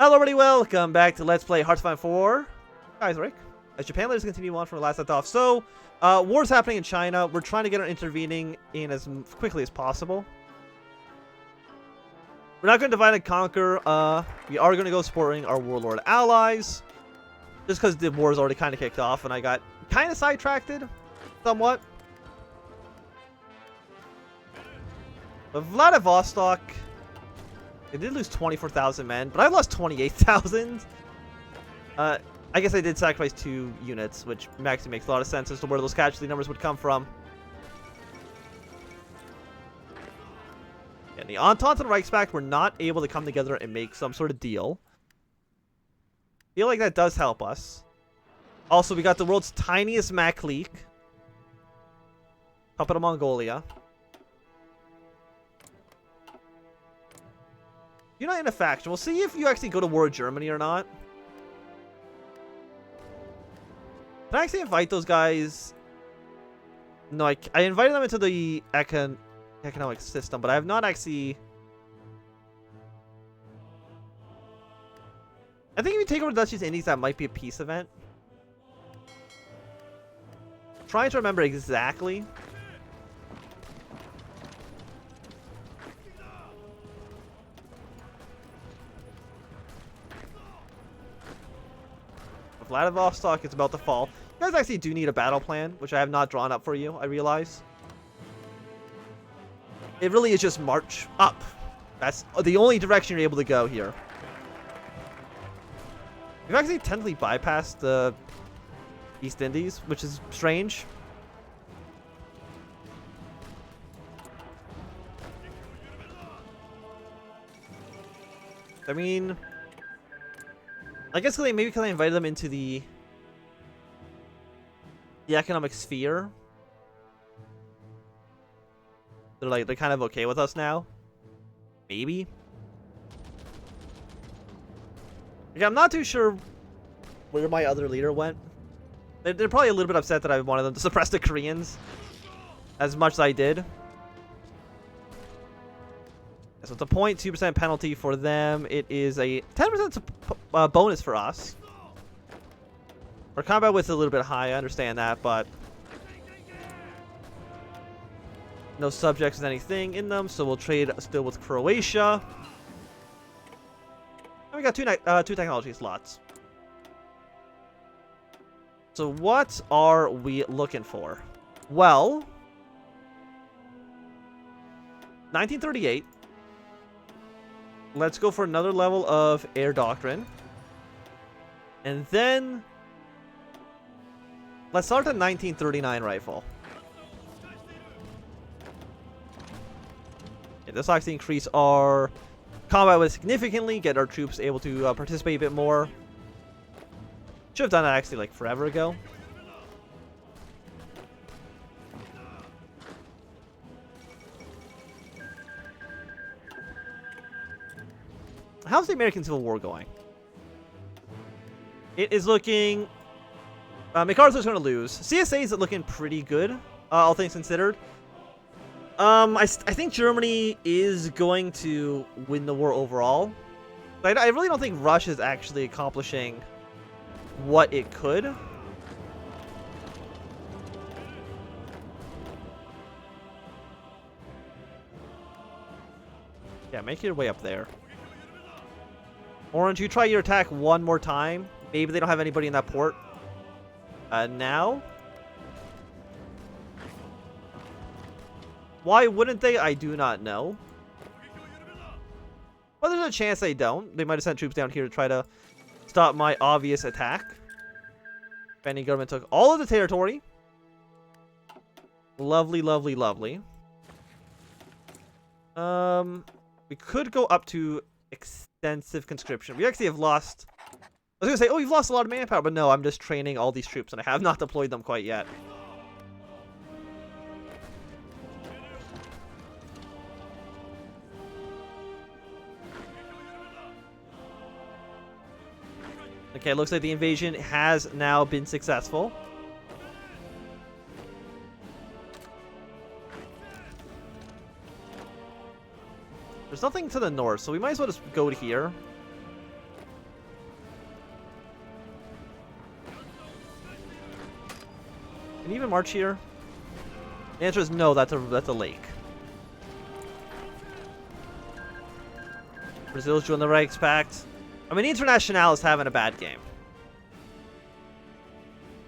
Hello everybody, welcome back to Let's Play HOI4 Kaiserreich. As Japan letters continue on from where last left off. So, war's happening in China. We're trying to get our intervening in as quickly as possible. We're not going to divide and conquer. We are going to go supporting our warlord allies. Just because the war is already kind of kicked off and I got kind of sidetracked somewhat. But Vladivostok, they did lose 24,000 men, but I lost 28,000. I guess I did sacrifice 2 units, which actually makes a lot of sense as to where those casualty numbers would come from. Yeah, the Entente and Reichspakt were not able to come together and make some sort of deal. Feel like that does help us. Also, we got the world's tiniest Maklik. Puppet of Mongolia. You're not in a faction. We'll see if you actually go to war with Germany or not. Can I actually invite those guys? No, I invited them into the economic system, but I have not actually... I think if you take over the Duchy's Indies, that might be a peace event. I'm trying to remember exactly. Vladivostok is about to fall. You guys actually do need a battle plan, which I have not drawn up for you, I realize. It really is just march up. That's the only direction you're able to go here. We've actually technically bypassed the East Indies, which is strange. I mean... I guess maybe because I invited them into the economic sphere. They're kind of okay with us now. Maybe. Like, I'm not too sure where my other leader went. They're probably a little bit upset that I wanted them to suppress the Koreans as much as I did. So it's a 0.2% penalty for them. It is a 10% bonus for us. Our combat width is a little bit high, I understand that, but no subjects with anything in them, so we'll trade still with Croatia. And we got two technology slots. So what are we looking for? Well, 1938. Let's go for another level of air doctrine. And then let's start at 1939 rifle. Yeah, this will actually increase our combat width significantly, get our troops able to participate a bit more. Should have done that actually like forever ago. How's the American Civil War going? It is looking... MacArthur's going to lose. CSA is looking pretty good, all things considered. I think Germany is going to win the war overall. I really don't think Russia is actually accomplishing what it could. Yeah, make your way up there. Orange, you try your attack one more time. Maybe they don't have anybody in that port. Now? Why wouldn't they? I do not know. Well, there's a chance they don't. They might have sent troops down here to try to stop my obvious attack. Defending government took all of the territory. Lovely, lovely, lovely. We could go up to extensive conscription. We actually have lost... I was going to say, oh, you've lost a lot of manpower, but no, I'm just training all these troops, and I have not deployed them quite yet. Okay, it looks like the invasion has now been successful. There's nothing to the north, so we might as well just go to here. Can you even march here? The answer is no, that's a lake. Brazil's joined the Reichspakt. I mean, International is having a bad game.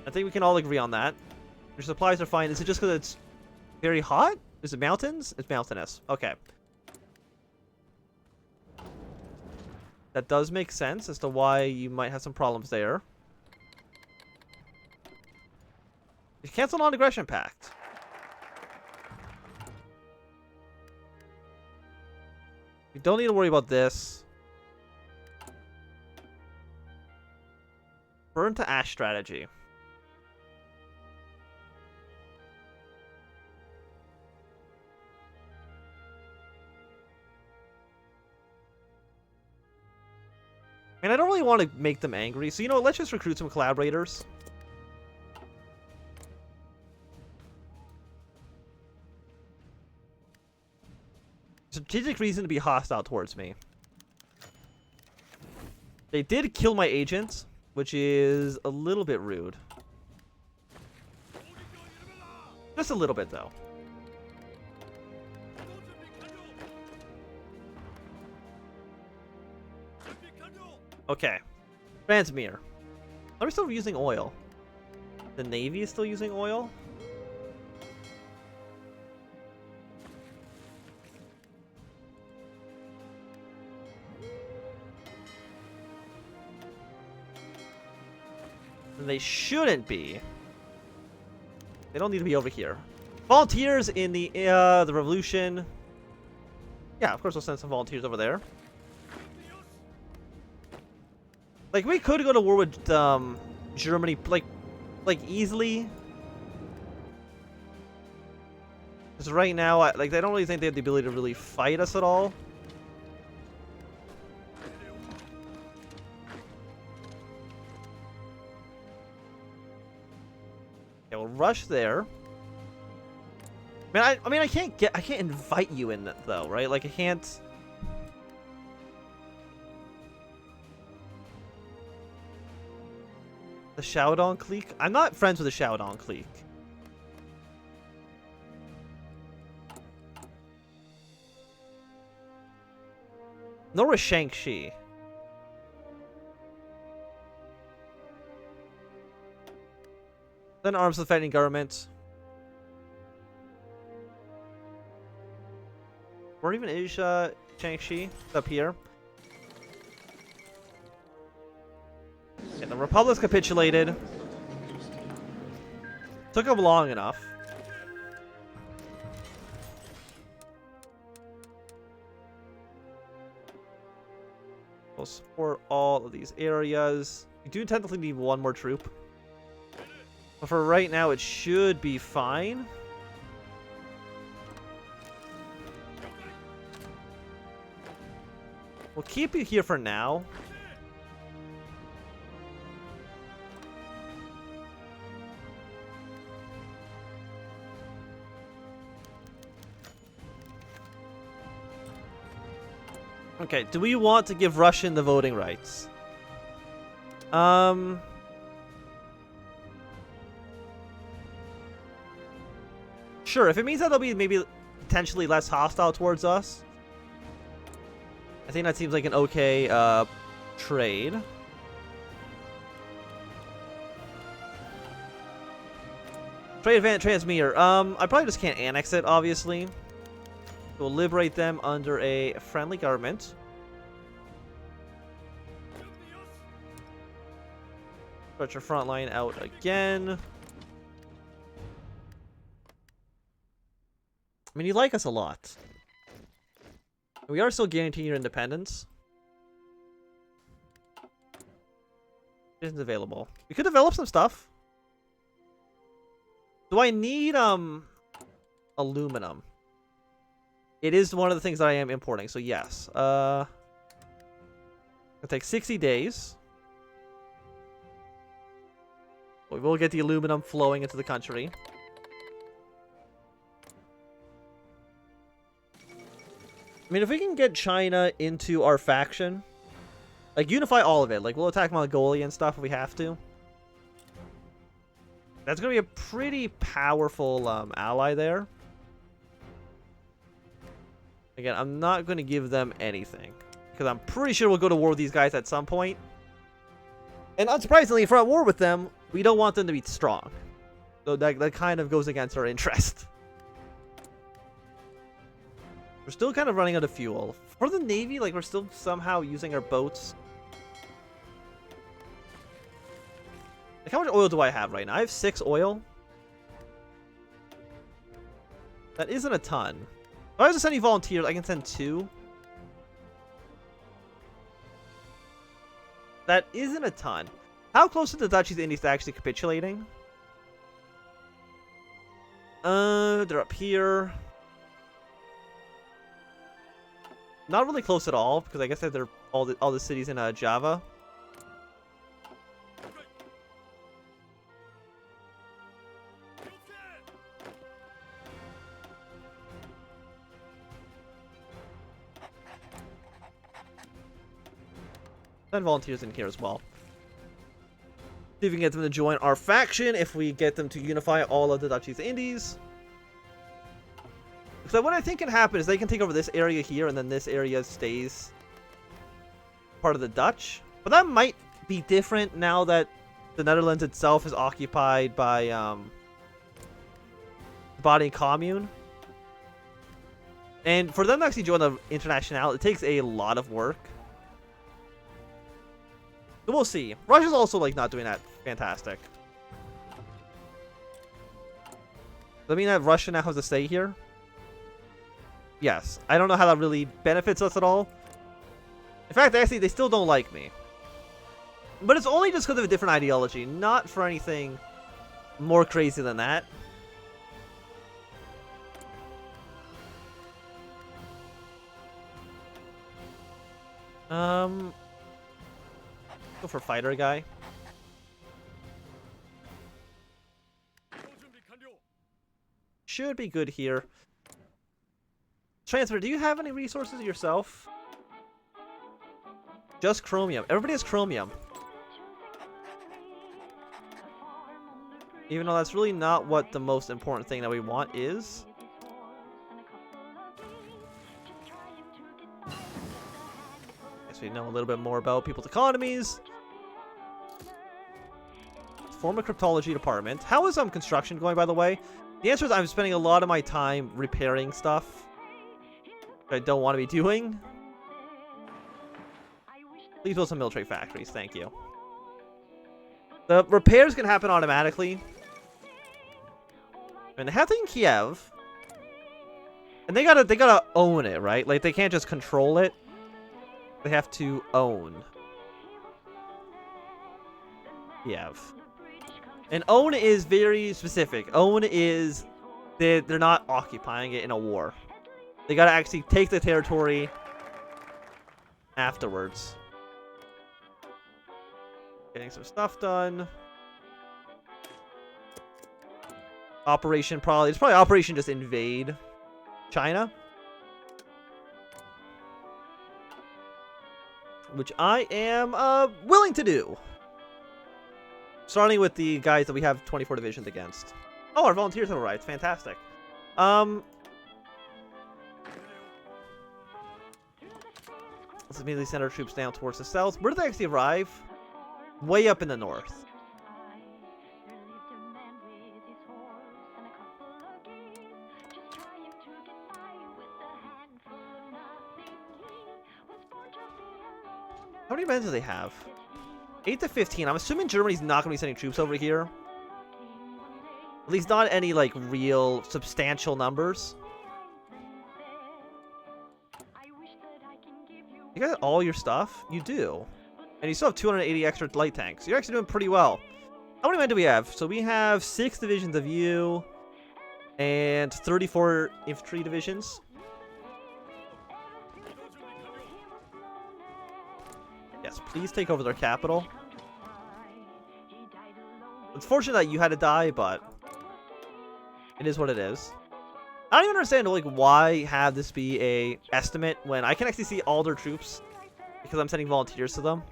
I think we can all agree on that. Your supplies are fine. Is it just because it's very hot? Is it mountains? It's mountainous. Okay. That does make sense as to why you might have some problems there. You cancel non-aggression pact. You don't need to worry about this. Burn to ash strategy. And I don't really want to make them angry, so you know what, let's just recruit some collaborators. Strategic reason to be hostile towards me. They did kill my agent, which is a little bit rude. Just a little bit, though. Okay. Transmere. Are we still using oil? The Navy is still using oil? And they shouldn't be. They don't need to be over here. Volunteers in the revolution. Yeah, of course we'll send some volunteers over there. Like, we could go to war with Germany, like easily. Because right now, like, they don't really think they have the ability to really fight us at all. Okay, we'll rush there. I mean, I can't invite you in though, right? Like, I can't. The Shaodong clique? I'm not friends with the Shaodong clique. Nor with Shang-Chi. Then arms the fighting government. Where even is Shang-Chi? Up here. And the Republic's capitulated. Took them long enough. We'll support all of these areas. We do technically need one more troop. But for right now, it should be fine. We'll keep you here for now. Okay, do we want to give Russian the voting rights? Sure, if it means that they'll be maybe potentially less hostile towards us. I think that seems like an okay trade. Trade advantage transmitter. I probably just can't annex it, obviously. We'll liberate them under a friendly government. Stretch your front line out again. I mean, you like us a lot. We are still guaranteeing your independence. Isn't available. We could develop some stuff. Do I need aluminum? It is one of the things that I am importing, so yes. It'll take 60 days. We will get the aluminum flowing into the country. I mean, if we can get China into our faction, like, unify all of it. Like, we'll attack Mongolia and stuff if we have to. That's going to be a pretty powerful ally there. Again, I'm not going to give them anything, because I'm pretty sure we'll go to war with these guys at some point. And unsurprisingly, if we're at war with them, we don't want them to be strong. So that kind of goes against our interest. We're still kind of running out of fuel. For the Navy, like, we're still somehow using our boats. Like, how much oil do I have right now? I have 6 oil. That isn't a ton. If I was to send any volunteers, I can send 2. That isn't a ton. How close are the Dutch East Indies to actually capitulating? They're up here. Not really close at all, because I guess they're all the cities in Java. Send volunteers in here as well. See if we can get them to join our faction, if we get them to unify all of the Dutch East Indies. So what I think can happen is they can take over this area here, and then this area stays part of the Dutch. But that might be different now that the Netherlands itself is occupied by the body commune. And for them to actually join the International, it takes a lot of work. So we'll see. Russia's also like not doing that fantastic. Does that mean that Russia now has to stay here? Yes. I don't know how that really benefits us at all. In fact, actually, they still don't like me. But it's only just because of a different ideology, not for anything more crazy than that. Go for fighter guy. Should be good here. Transfer, do you have any resources yourself? Just chromium. Everybody has chromium. Even though that's really not what the most important thing that we want is. Guess we know a little bit more about people's economies. Form a cryptology department. How is construction going, by the way? The answer is I'm spending a lot of my time repairing stuff I don't want to be doing. Please build some military factories, thank you. The repairs can happen automatically. And they have to in Kiev. And they gotta own it, right? Like, they can't just control it. They have to own Kiev. And own is very specific. Own is they're not occupying it in a war. They gotta actually take the territory afterwards. Getting some stuff done. Operation it's probably Operation just invade China. Which I am willing to do. Starting with the guys that we have 24 divisions against. Oh, our volunteers have arrived. Fantastic. Let's immediately send our troops down towards the south. Where did they actually arrive? Way up in the north. How many men do they have? 8 to 15. I'm assuming Germany's not going to be sending troops over here. At least not any, like, real substantial numbers. You got all your stuff? You do. And you still have 280 extra light tanks. You're actually doing pretty well. How many men do we have? So we have 6 divisions of you and 34 infantry divisions. Yes, please take over their capital. It's fortunate that you had to die, but it is what it is. I don't even understand, like, why have this be a estimate when I can actually see all their troops because I'm sending volunteers to them.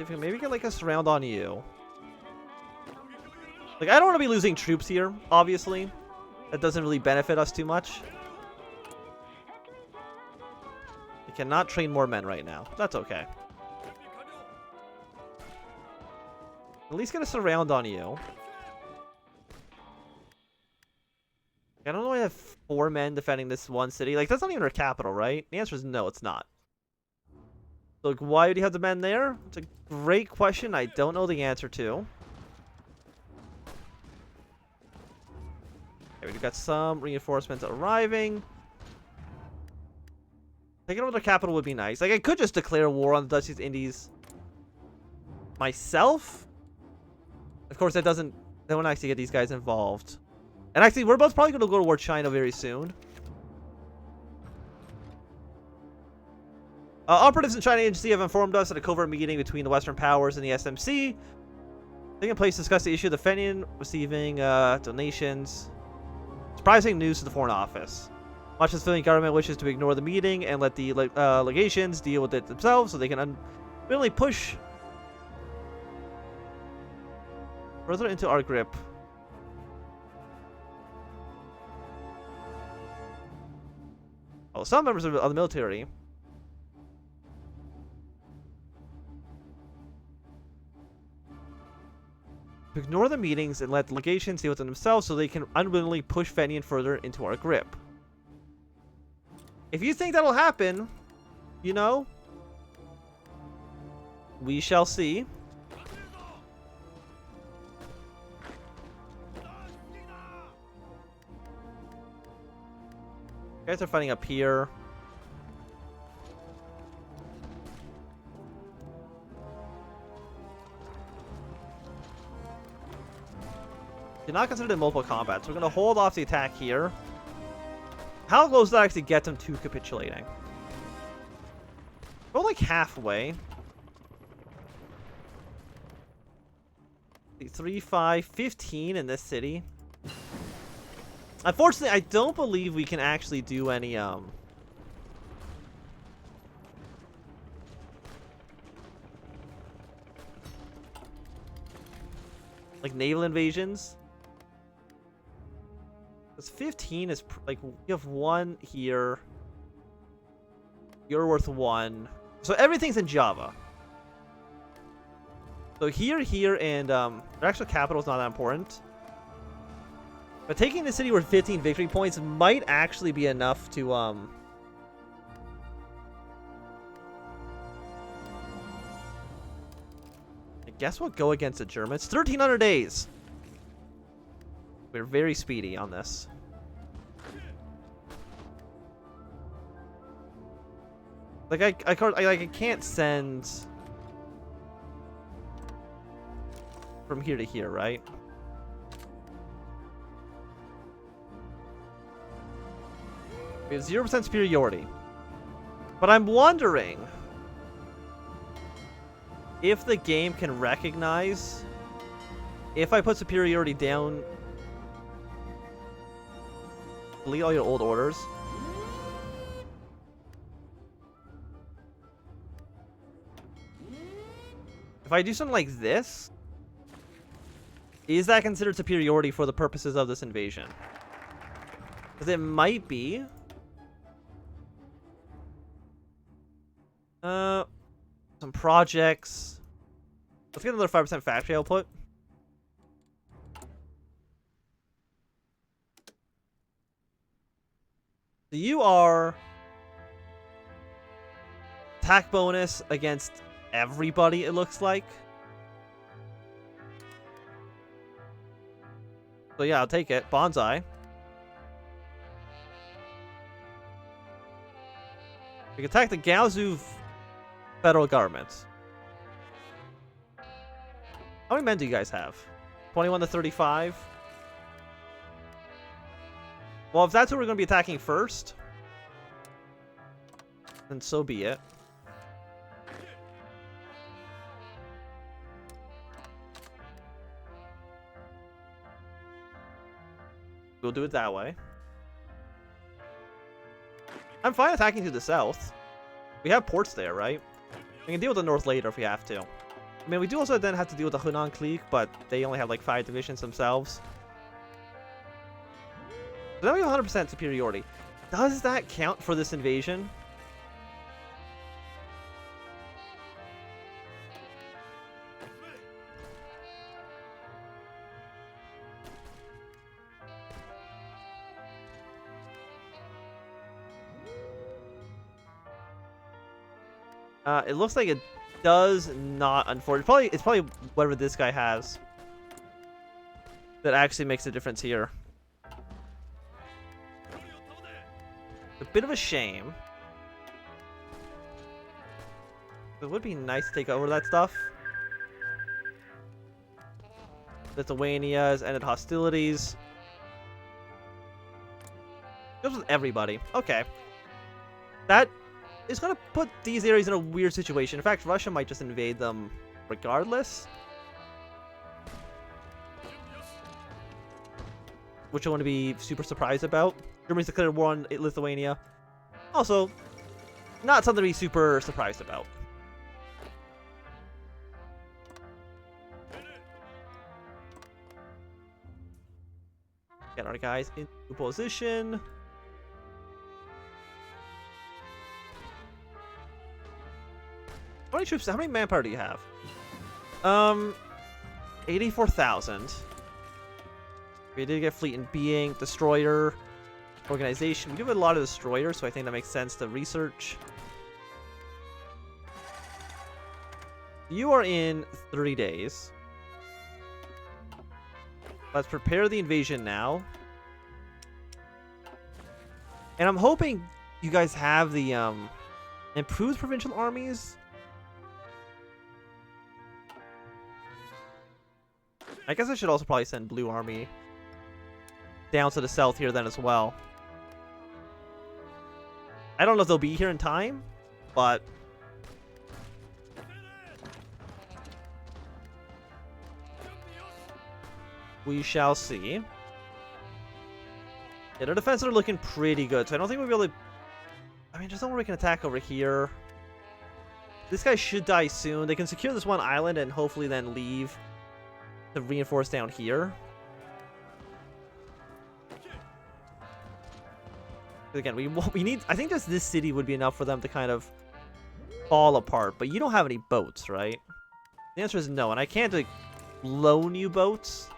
If we maybe get like a surround on you. Like, I don't want to be losing troops here, obviously. That doesn't really benefit us too much. We cannot train more men right now. That's okay. At least get a surround on you. I don't know why I have 4 men defending this one city. Like, that's not even our capital, right? The answer is no, it's not. So, like, why do you have the men there? It's a great question I don't know the answer to. Okay, we've got some reinforcements arriving. Taking over their capital would be nice. Like, I could just declare war on the Dutch East Indies myself. Of course, that doesn't... They won't actually get these guys involved. And actually, we're both probably going to go to war with China very soon. Operatives in China Agency have informed us that a covert meeting between the Western powers and the SMC taking place to discuss the issue of the Fenian receiving donations. Surprising news to the Foreign Office. Much as the Finnish government wishes to ignore the meeting and let the legations deal with it themselves so they can unwillingly push further into our grip. Oh, some members of the military. Ignore the meetings and let the legations deal with it themselves so they can unwillingly push Fenian further into our grip. If you think that'll happen, you know, we shall see. You guys are fighting up here. You're not considered in multiple combat, so we're going to hold off the attack here. How close does that actually get them to capitulating? Go like halfway. 3, 5, 15 in this city. Unfortunately, I don't believe we can actually do any, like naval invasions. Because 15 is, like, you have 1 here. You're worth 1. So everything's in Java. So here, and, their actual capital is not that important. But taking the city worth 15 victory points might actually be enough to, I guess we'll go against the Germans. 1,300 days. We're very speedy on this. Like I can't send from here to here, right? We have 0% superiority. But I'm wondering if the game can recognize if I put superiority down. Delete all your old orders. If I do something like this, is that considered superiority for the purposes of this invasion? Because it might be. Some projects. Let's get another 5% factory output. So you are attack bonus against everybody, it looks like. So yeah, I'll take it. Bonsai. We can attack the Gaozu federal government. How many men do you guys have? 21 to 35? Well, if that's who we're going to be attacking first, then so be it. We'll do it that way. I'm fine attacking to the south. We have ports there, right? We can deal with the north later if we have to. I mean, we do also then have to deal with the Hunan clique, but they only have like 5 divisions themselves. So now we have 100% superiority. Does that count for this invasion? It looks like it does not, unfortunately. It's probably whatever this guy has that actually makes a difference here. A bit of a shame. It would be nice to take over that stuff. Lithuania has ended hostilities. Goes with everybody. Okay. That is going to put these areas in a weird situation. In fact, Russia might just invade them regardless. Which I want to be super surprised about. Germany's declared war on Lithuania. Also, not something to be super surprised about. Get our guys into position. How many troops? How many manpower do you have? 84,000. We did get fleet in being, destroyer, organization. We do have a lot of destroyers, so I think that makes sense to research. You are in 30 days. Let's prepare the invasion now. And I'm hoping you guys have the improved provincial armies. I guess I should also probably send Blue Army down to the south here then as well. I don't know if they'll be here in time, but we shall see. Yeah, their defenses are looking pretty good, so I don't think we'll be able to... I mean, there's no way we can attack over here. This guy should die soon. They can secure this one island and hopefully then leave to reinforce down here. Again, we need... I think just this city would be enough for them to kind of fall apart. But you don't have any boats, right? The answer is no. And I can't, like, loan you boats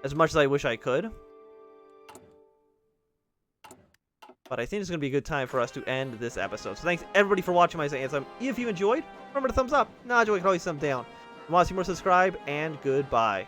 as much as I wish I could. But I think it's going to be a good time for us to end this episode. So thanks, everybody, for watching my Anthem. If you enjoyed, remember to thumbs up. Not enjoy, you can always thumb down. If you want to see more, subscribe, and goodbye.